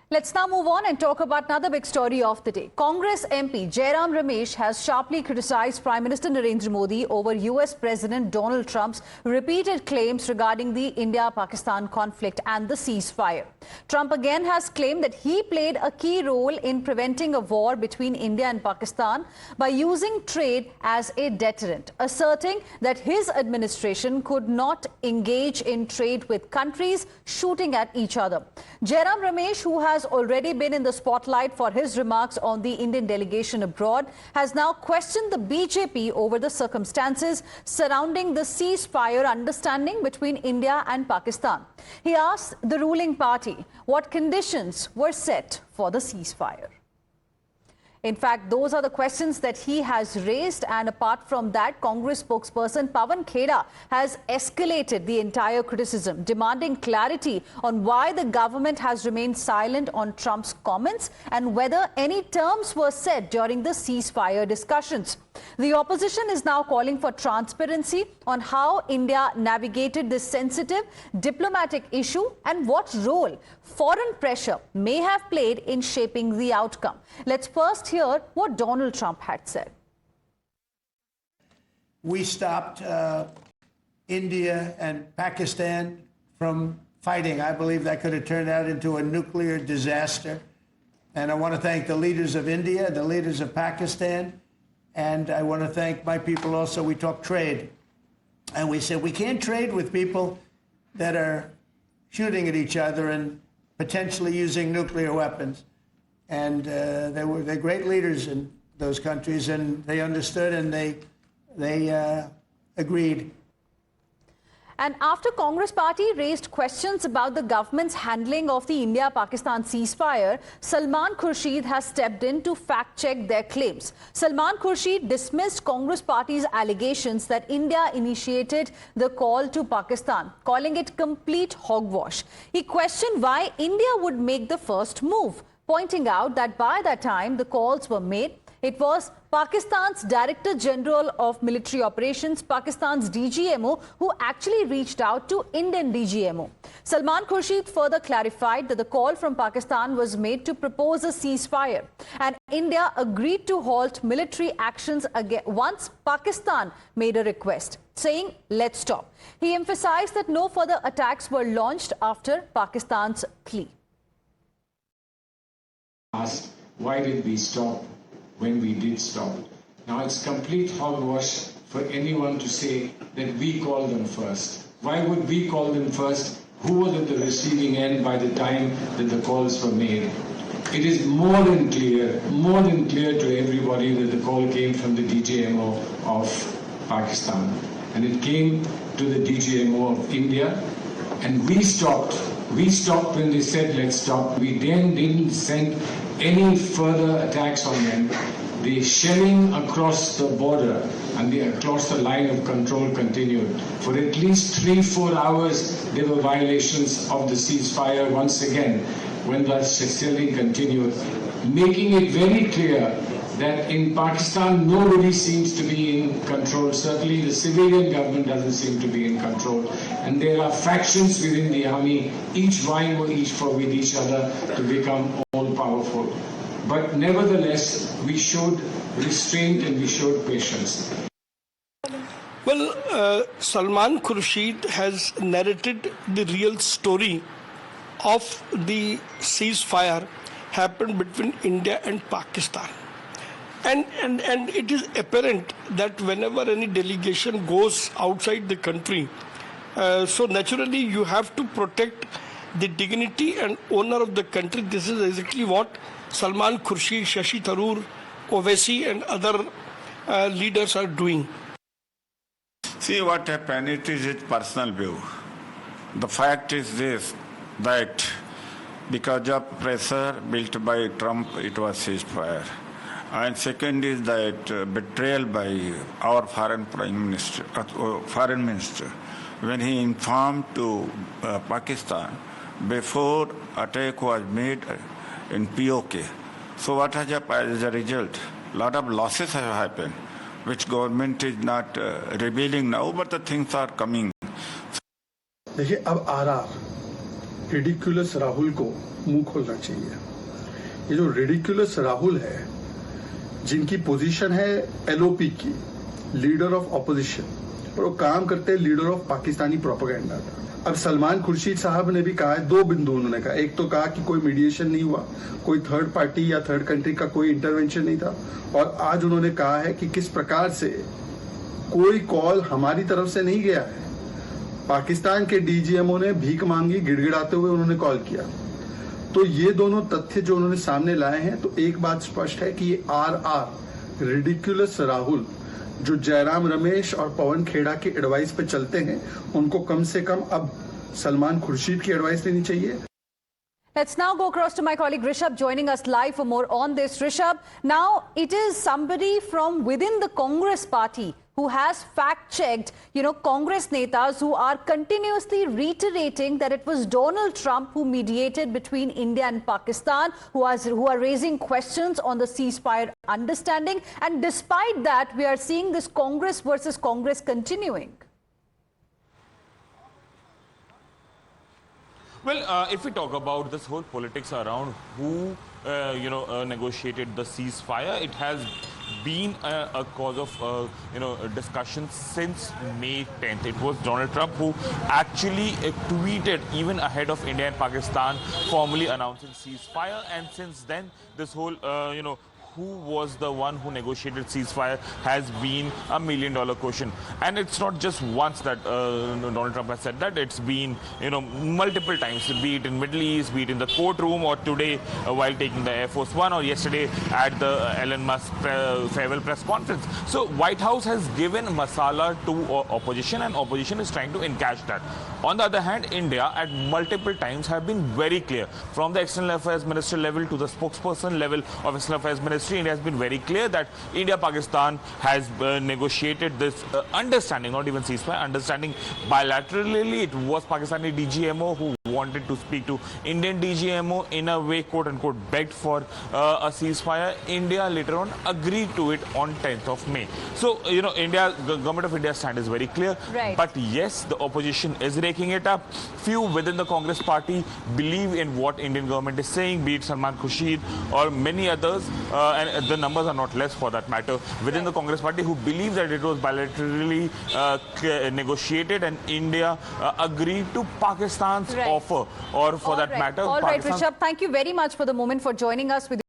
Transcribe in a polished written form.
Let's now move on and talk about another big story of the day. Congress MP Jairam Ramesh has sharply criticized Prime Minister Narendra Modi over US President Donald Trump's repeated claims regarding the India-Pakistan conflict and the ceasefire. Trump again has claimed that he played a key role in preventing a war between India and Pakistan by using trade as a deterrent, asserting that his administration could not engage in trade with countries shooting at each other. Jairam Ramesh, who has already been in the spotlight for his remarks on the Indian delegation abroad, has now questioned the BJP over the circumstances surrounding the ceasefire understanding between India and Pakistan. He asked the ruling party what conditions were set for the ceasefire. In fact, those are the questions that he has raised, and apart from that, Congress spokesperson Pawan Kheda has escalated the entire criticism, demanding clarity on why the government has remained silent on Trump's comments and whether any terms were set during the ceasefire discussions. The opposition is now calling for transparency on how India navigated this sensitive diplomatic issue and what role foreign pressure may have played in shaping the outcome. Let's first hear what Donald Trump had said. We stopped India and Pakistan from fighting. I believe that could have turned out into a nuclear disaster. And I want to thank the leaders of India, the leaders of Pakistan, and I want to thank my people also. We talked trade, and we said we can't trade with people that are shooting at each other and potentially using nuclear weapons. And they're great leaders in those countries, and they understood and they agreed. And after Congress party raised questions about the government's handling of the India-Pakistan ceasefire, Salman Khurshid has stepped in to fact-check their claims. Salman Khurshid dismissed Congress party's allegations that India initiated the call to Pakistan, calling it complete hogwash. He questioned why India would make the first move, pointing out that by that time the calls were made. It was Pakistan's Director General of Military Operations, Pakistan's DGMO, who actually reached out to Indian DGMO. Salman Khurshid further clarified that the call from Pakistan was made to propose a ceasefire, and India agreed to halt military actions again once Pakistan made a request, saying, "Let's stop." He emphasized that no further attacks were launched after Pakistan's plea. Asked, why did we stop when we did stop? Now it's complete hogwash for anyone to say that we called them first. Why would we call them first? Who was at the receiving end by the time that the calls were made? It is more than clear to everybody that the call came from the DGMO of Pakistan. And it came to the DGMO of India. And we stopped. We stopped when they said, let's stop. We then didn't send any further attacks on them. The shelling across the border and across the line of control continued. For at least 3-4 hours, there were violations of the ceasefire once again when the shelling continued, making it very clear that in Pakistan, nobody seems to be in control. Certainly, the civilian government doesn't seem to be in control. And there are factions within the army, each vying with each other to become all powerful. But nevertheless, we showed restraint and we showed patience. Well, Salman Khurshid has narrated the real story of the ceasefire happened between India and Pakistan. And it is apparent that whenever any delegation goes outside the country, so naturally you have to protect the dignity and honor of the country. This is exactly what Salman Khurshid, Shashi Tharoor, Owaisi and other leaders are doing. See what happened, it is his personal view. The fact is this, that because of pressure built by Trump, it was ceasefire. And second is that betrayal by our foreign minister, when he informed to Pakistan before attack was made in POK. So what has happened as a result? A lot of losses have happened, which government is not revealing now, but the things are coming. देखिए अब RR ridiculous Rahul को मुंह खोलना चाहिए। ये जो ridiculous Rahul है, जिनकी पोजीशन है एलओपी की, लीडर ऑफ ऑपोजिशन, और वो काम करते हैं लीडर ऑफ पाकिस्तानी प्रोपेगेंडा का। अब सलमान खुर्शीद साहब ने भी कहा है, दो बिंदु उन्होंने कहा। एक तो कहा कि कोई मीडिएशन नहीं हुआ, कोई थर्ड पार्टी या थर्ड कंट्री का कोई इंटरवेंशन नहीं था, और आज उन्होंने कहा है कि किस प्रकार से कोई कॉल हमारी तरफ से नहीं गया है। पाकिस्तान के डीजीएमओ ने भीख मांगी, गिड़गिड़ाते हुए उन्होंने कॉल किया। तो ये दोनों तथ्य जो उन्होंने सामने लाए हैं, तो एक बात स्पष्ट है कि ये आर रिडिकुलस राहुल जो जयराम रमेश और पवन खेड़ा के एडवाइस पे चलते हैं, उनको कम से कम अब सलमान खुर्शीद की एडवाइस लेनी चाहिए। Let's now go across to my colleague Rishabh joining us live for more on this. Rishabh, now it is somebody from within the Congress party who has fact-checked, Congress netas who are continuously reiterating that it was Donald Trump who mediated between India and Pakistan, who are raising questions on the ceasefire understanding. And despite that, we are seeing this Congress versus Congress continuing. Well, if we talk about this whole politics around who, negotiated the ceasefire, it has been a cause of, discussion since May 10th. It was Donald Trump who actually tweeted even ahead of India and Pakistan formally announcing ceasefire. And since then, this whole, who was the one who negotiated ceasefire has been $1 million question. And it's not just once that Donald Trump has said that. It's been, multiple times, be it in Middle East, be it in the courtroom, or today while taking the Air Force One, or yesterday at the Elon Musk farewell press conference. So White House has given masala to opposition, and opposition is trying to encash that. On the other hand, India at multiple times have been very clear, from the External Affairs Minister level to the spokesperson level of External Affairs Ministry. India has been very clear that India-Pakistan has negotiated this understanding, not even ceasefire, understanding bilaterally. It was Pakistani DGMO who wanted to speak to Indian DGMO, in a way, quote-unquote, begged for a ceasefire. India later on agreed to it on 10th of May. So, government of India's stand is very clear. Right. But yes, the opposition is raking it up. Few within the Congress party believe in what Indian government is saying, be it Salman Khurshid or many others, and the numbers are not less for that matter, within the Congress party, who believe that it was bilaterally negotiated and India agreed to Pakistan's offer, or for that matter, All right, Pakistan's Rishabh, thank you very much for the moment for joining us with